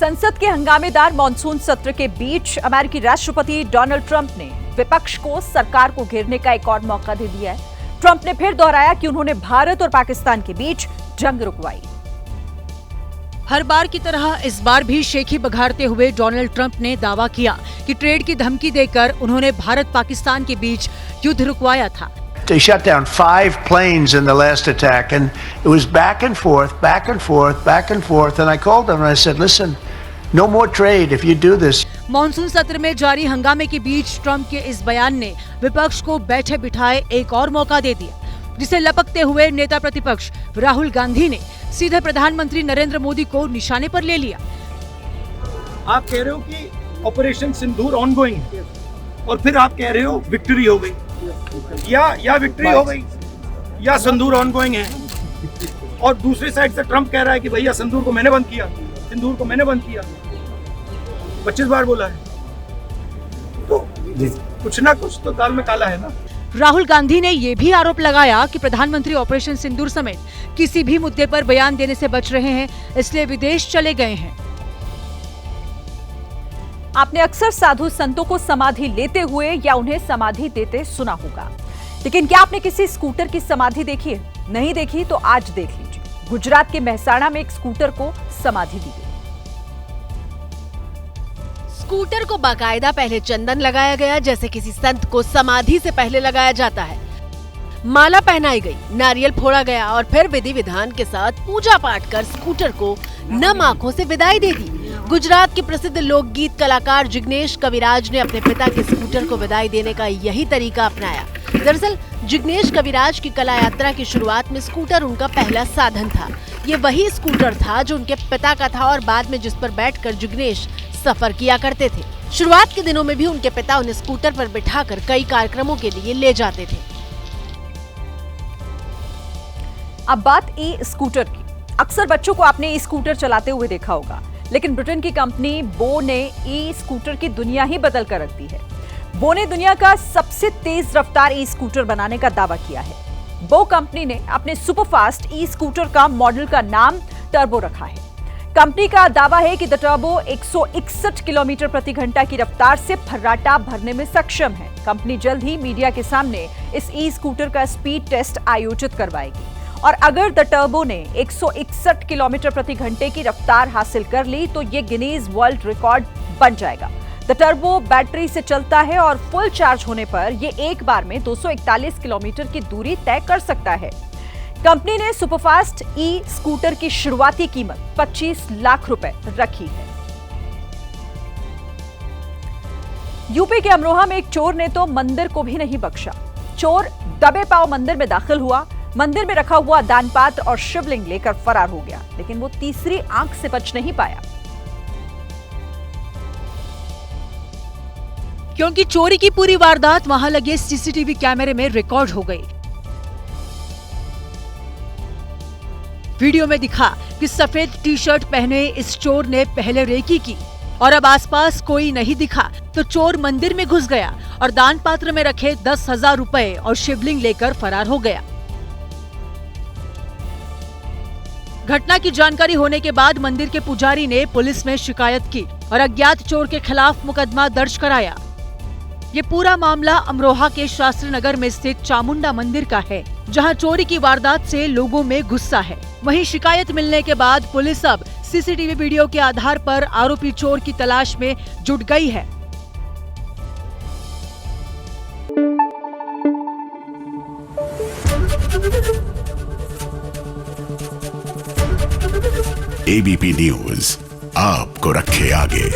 संसद के हंगामेदार मॉनसून सत्र के बीच अमेरिकी राष्ट्रपति डोनाल्ड ट्रंप ने विपक्ष को सरकार को घेरने का एक और मौका दे दिया है। ट्रंप ने फिर दोहराया कि उन्होंने भारत और पाकिस्तान के बीच जंग रुकवाई। हर बार की तरह इस बार भी शेखी बघारते हुए डोनाल्ड ट्रंप ने दावा किया कि ट्रेड की धमकी देकर उन्होंने भारत पाकिस्तान के बीच युद्ध रुकवाया था। They shut down 5 planes in the last attack, and it was back and forth, back and forth, back and forth. And I called them and I said, "Listen, no more trade if you do this." Monsoon सत्र में जारी हंगामे के बीच Trump के इस बयान ने विपक्ष को बैठे बिठाए एक और मौका दे दिया, जिसे लपकते हुए नेता प्रतिपक्ष राहुल गांधी ने सीधे प्रधानमंत्री नरेंद्र मोदी को निशाने पर ले लिया। आप कह रहे हो कि ऑपरेशन सिंदूर ऑनगोइंग है और फिर आप कह रहे हो विक्ट्री हो गई, या विक्ट्री हो गई या सिंदूर ऑनगोइंग है, और दूसरी साइड से ट्रंप कह रहा है कि भैया सिंदूर को मैंने बंद किया, सिंदूर को मैंने बंद किया। 25 बार बोला है, तो कुछ ना कुछ तो दाल में काला है ना। राहुल गांधी ने ये भी आरोप लगाया कि प्रधानमंत्री ऑपरेशन सिंदूर समेत किसी भी मुद्दे पर बयान देने से बच रहे हैं, इसलिए विदेश चले गए हैं। आपने अक्सर साधु संतों को समाधि लेते हुए या उन्हें समाधि देते सुना होगा, लेकिन क्या आपने किसी स्कूटर की समाधि देखी है? नहीं देखी तो आज देख लीजिए। गुजरात के मेहसाणा में एक स्कूटर को समाधि दी गई। स्कूटर को बाकायदा पहले चंदन लगाया गया, जैसे किसी संत को समाधि से पहले लगाया जाता है। माला पहनाई गई, नारियल फोड़ा गया और फिर विधि विधान के साथ पूजा पाठ कर स्कूटर को नम आंखों से विदाई दे दी। गुजरात के प्रसिद्ध लोकगीत कलाकार जिग्नेश कविराज ने अपने पिता के स्कूटर को विदाई देने का यही तरीका अपनाया। दरअसल जिग्नेश कविराज की कला यात्रा की शुरुआत में स्कूटर उनका पहला साधन था। ये वही स्कूटर था जो उनके पिता का था और बाद में जिस पर बैठकर जिग्नेश सफर किया करते थे। शुरुआत के दिनों में भी उनके पिता उन्हें स्कूटर पर बिठाकर कई कार्यक्रमों के लिए ले जाते थे। अब बात ई स्कूटर की। अक्सर बच्चों को आपने ई स्कूटर चलाते हुए देखा होगा, लेकिन ब्रिटेन की कंपनी बो ने ई स्कूटर की दुनिया ही बदल कर रख दी है। बो ने दुनिया का सबसे तेज रफ्तार ई स्कूटर बनाने का दावा किया है। बो कंपनी ने अपने सुपरफास्ट ई स्कूटर का मॉडल का नाम टर्बो रखा है। कंपनी का दावा है कि द टर्बो 161 किलोमीटर प्रति घंटा की रफ्तार से फर्राटा भरने में सक्षम है। कंपनी जल्द ही मीडिया के सामने इस ई स्कूटर का स्पीड टेस्ट आयोजित करवाएगी, और अगर द टर्बो ने 161 किलोमीटर प्रति घंटे की रफ्तार हासिल कर ली तो ये गिनीज वर्ल्ड रिकॉर्ड बन जाएगा। द टर्बो बैटरी से चलता है और फुल चार्ज होने पर ये एक बार में 241 किलोमीटर की दूरी तय कर सकता है। कंपनी ने सुपरफास्ट ई स्कूटर की शुरुआती कीमत 25 लाख रुपए रखी है। यूपी के अमरोहा में एक चोर ने तो मंदिर को भी नहीं बख्शा। चोर दबे पांव मंदिर में दाखिल हुआ, मंदिर में रखा हुआ दान पात्र और शिवलिंग लेकर फरार हो गया, लेकिन वो तीसरी आंख से बच नहीं पाया। क्योंकि चोरी की पूरी वारदात वहां लगे सीसीटीवी कैमरे में रिकॉर्ड हो गई। वीडियो में दिखा कि सफेद टी शर्ट पहने इस चोर ने पहले रेकी की और अब आसपास कोई नहीं दिखा तो चोर मंदिर में घुस गया और दान पात्र में रखे 10,000 रुपए और शिवलिंग लेकर फरार हो गया। घटना की जानकारी होने के बाद मंदिर के पुजारी ने पुलिस में शिकायत की और अज्ञात चोर के खिलाफ मुकदमा दर्ज कराया। ये पूरा मामला अमरोहा के शास्त्री नगर में स्थित चामुंडा मंदिर का है, जहां चोरी की वारदात से लोगों में गुस्सा है। वहीं शिकायत मिलने के बाद पुलिस अब सीसीटीवी वीडियो के आधार पर आरोपी चोर की तलाश में जुट गई है। एबीपी न्यूज आपको रखे आगे।